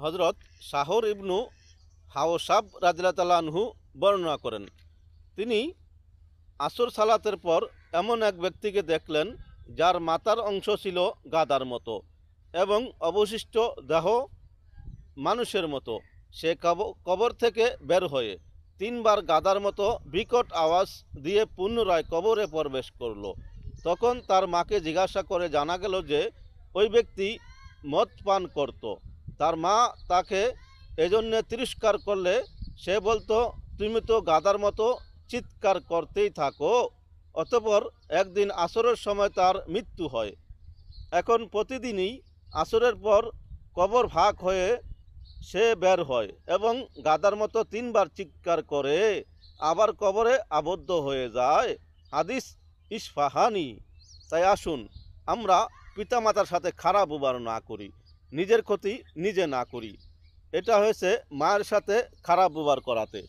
হজরত শাহর ইবনু হাওসাব রাদিয়াল্লাহু তাআলা আনহু বর্ণনা করেন, তিনি আসর সালাতের পর এমন এক ব্যক্তিকে দেখলেন যার মাথার অংশ ছিল গাদার মতো এবং অবশিষ্ট দেহ মানুষের মতো। সে কবর থেকে বের হয়ে তিনবার গাদার মতো বিকট আওয়াজ দিয়ে পুনরায় কবরে প্রবেশ করল। তখন তার মাকে জিজ্ঞাসা করে জানা গেল যে ওই ব্যক্তি মদ পান করত। তার মা তাকে এজন্যে তিরস্কার করলে সে বলতো, তুমি তো গাদার মতো চিৎকার করতেই থাকো। অতঃপর একদিন আসরের সময় তার মৃত্যু হয়। এখন প্রতিদিনই আসরের পর কবর ভাগ হয়ে সে বের হয় এবং গাদার মতো তিনবার চিৎকার করে আবার কবরে আবদ্ধ হয়ে যায়। হাদিস ইসফাহানি। তাই আসুন আমরা পিতামাতার সাথে খারাপ ব্যবহার না করি, নিজের ক্ষতি নিজে না করি। এটা হয়েছে মায়ের সাথে খারাপ ব্যবহার করাতে।